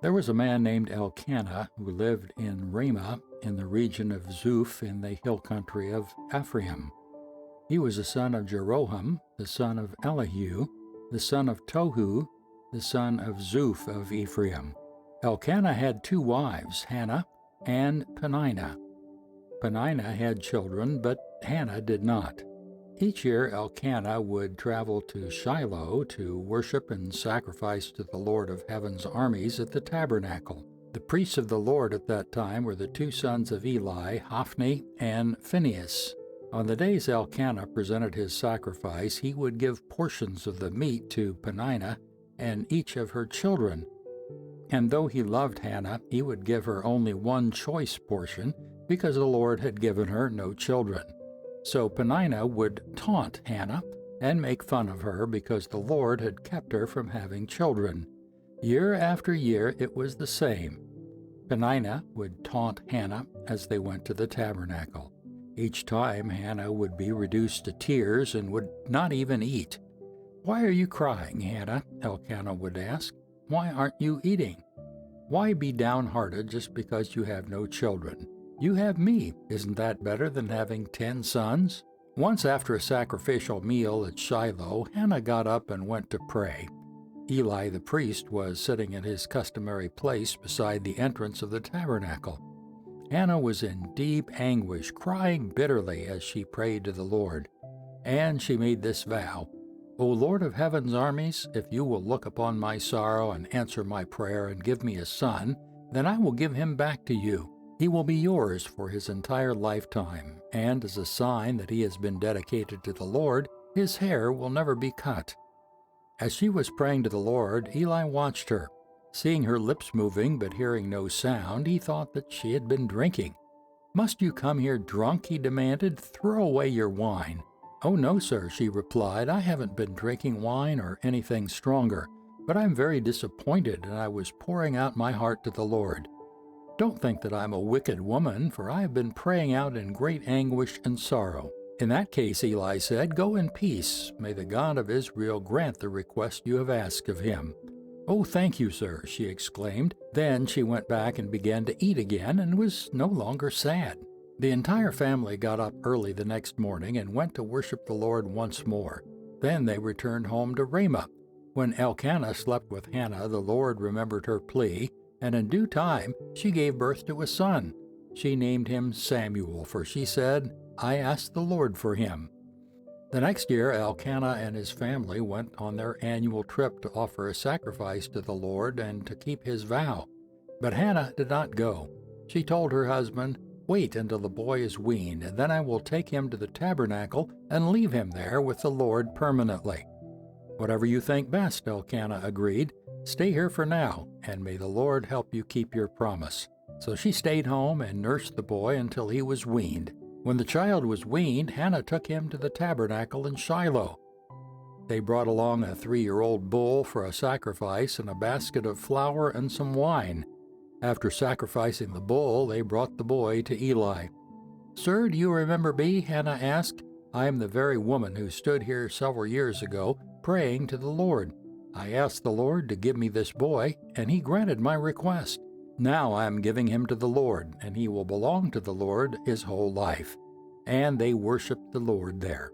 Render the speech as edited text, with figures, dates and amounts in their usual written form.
There was a man named Elkanah who lived in Ramah in the region of Zuph in the hill country of Ephraim. He was the son of Jeroham, the son of Elihu, the son of Tohu, the son of Zuph of Ephraim. Elkanah had two wives, Hannah and Peninnah. Peninnah had children, but Hannah did not. Each year Elkanah would travel to Shiloh to worship and sacrifice to the Lord of Heaven's armies at the tabernacle. The priests of the Lord at that time were the two sons of Eli, Hophni and Phinehas. On the days Elkanah presented his sacrifice, he would give portions of the meat to Peninnah and each of her children. And though he loved Hannah, he would give her only one choice portion because the Lord had given her no children. So Peninnah would taunt Hannah and make fun of her because the Lord had kept her from having children. Year after year it was the same. Peninnah would taunt Hannah as they went to the tabernacle. Each time Hannah would be reduced to tears and would not even eat. "Why are you crying, Hannah?" Elkanah would ask. "Why aren't you eating? Why be downhearted just because you have no children? You have me. Isn't that better than having 10 sons?" Once after a sacrificial meal at Shiloh, Hannah got up and went to pray. Eli the priest was sitting at his customary place beside the entrance of the tabernacle. Hannah was in deep anguish, crying bitterly as she prayed to the Lord. And she made this vow: "O Lord of Heaven's armies, if you will look upon my sorrow and answer my prayer and give me a son, then I will give him back to you. He will be yours for his entire lifetime, and as a sign that he has been dedicated to the Lord, his hair will never be cut." As she was praying to the Lord, Eli watched her. Seeing her lips moving but hearing no sound, he thought that she had been drinking. "Must you come here drunk?" he demanded. "Throw away your wine." "Oh, no, sir," she replied. "I haven't been drinking wine or anything stronger, but I'm very disappointed, and I was pouring out my heart to the Lord. Don't think that I'm a wicked woman, for I have been praying out in great anguish and sorrow." "In that case," Eli said, "go in peace. May the God of Israel grant the request you have asked of him." "Oh, thank you, sir," she exclaimed. Then she went back and began to eat again and was no longer sad. The entire family got up early the next morning and went to worship the Lord once more. Then they returned home to Ramah. When Elkanah slept with Hannah, the Lord remembered her plea, and in due time she gave birth to a son. She named him Samuel, for she said, "I asked the Lord for him." The next year Elkanah and his family went on their annual trip to offer a sacrifice to the Lord and to keep his vow. But Hannah did not go. She told her husband, "Wait until the boy is weaned, and then I will take him to the tabernacle and leave him there with the Lord permanently." "Whatever you think best," Elkanah agreed. "Stay here for now, and may the Lord help you keep your promise." So she stayed home and nursed the boy until he was weaned. When the child was weaned, Hannah took him to the tabernacle in Shiloh. They brought along a 3-year-old bull for a sacrifice and a basket of flour and some wine. After sacrificing the bull, they brought the boy to Eli. "Sir, do you remember me?" Hannah asked. "I am the very woman who stood here several years ago praying to the Lord. I asked the Lord to give me this boy, and he granted my request. Now I am giving him to the Lord, and he will belong to the Lord his whole life." And they worshiped the Lord there.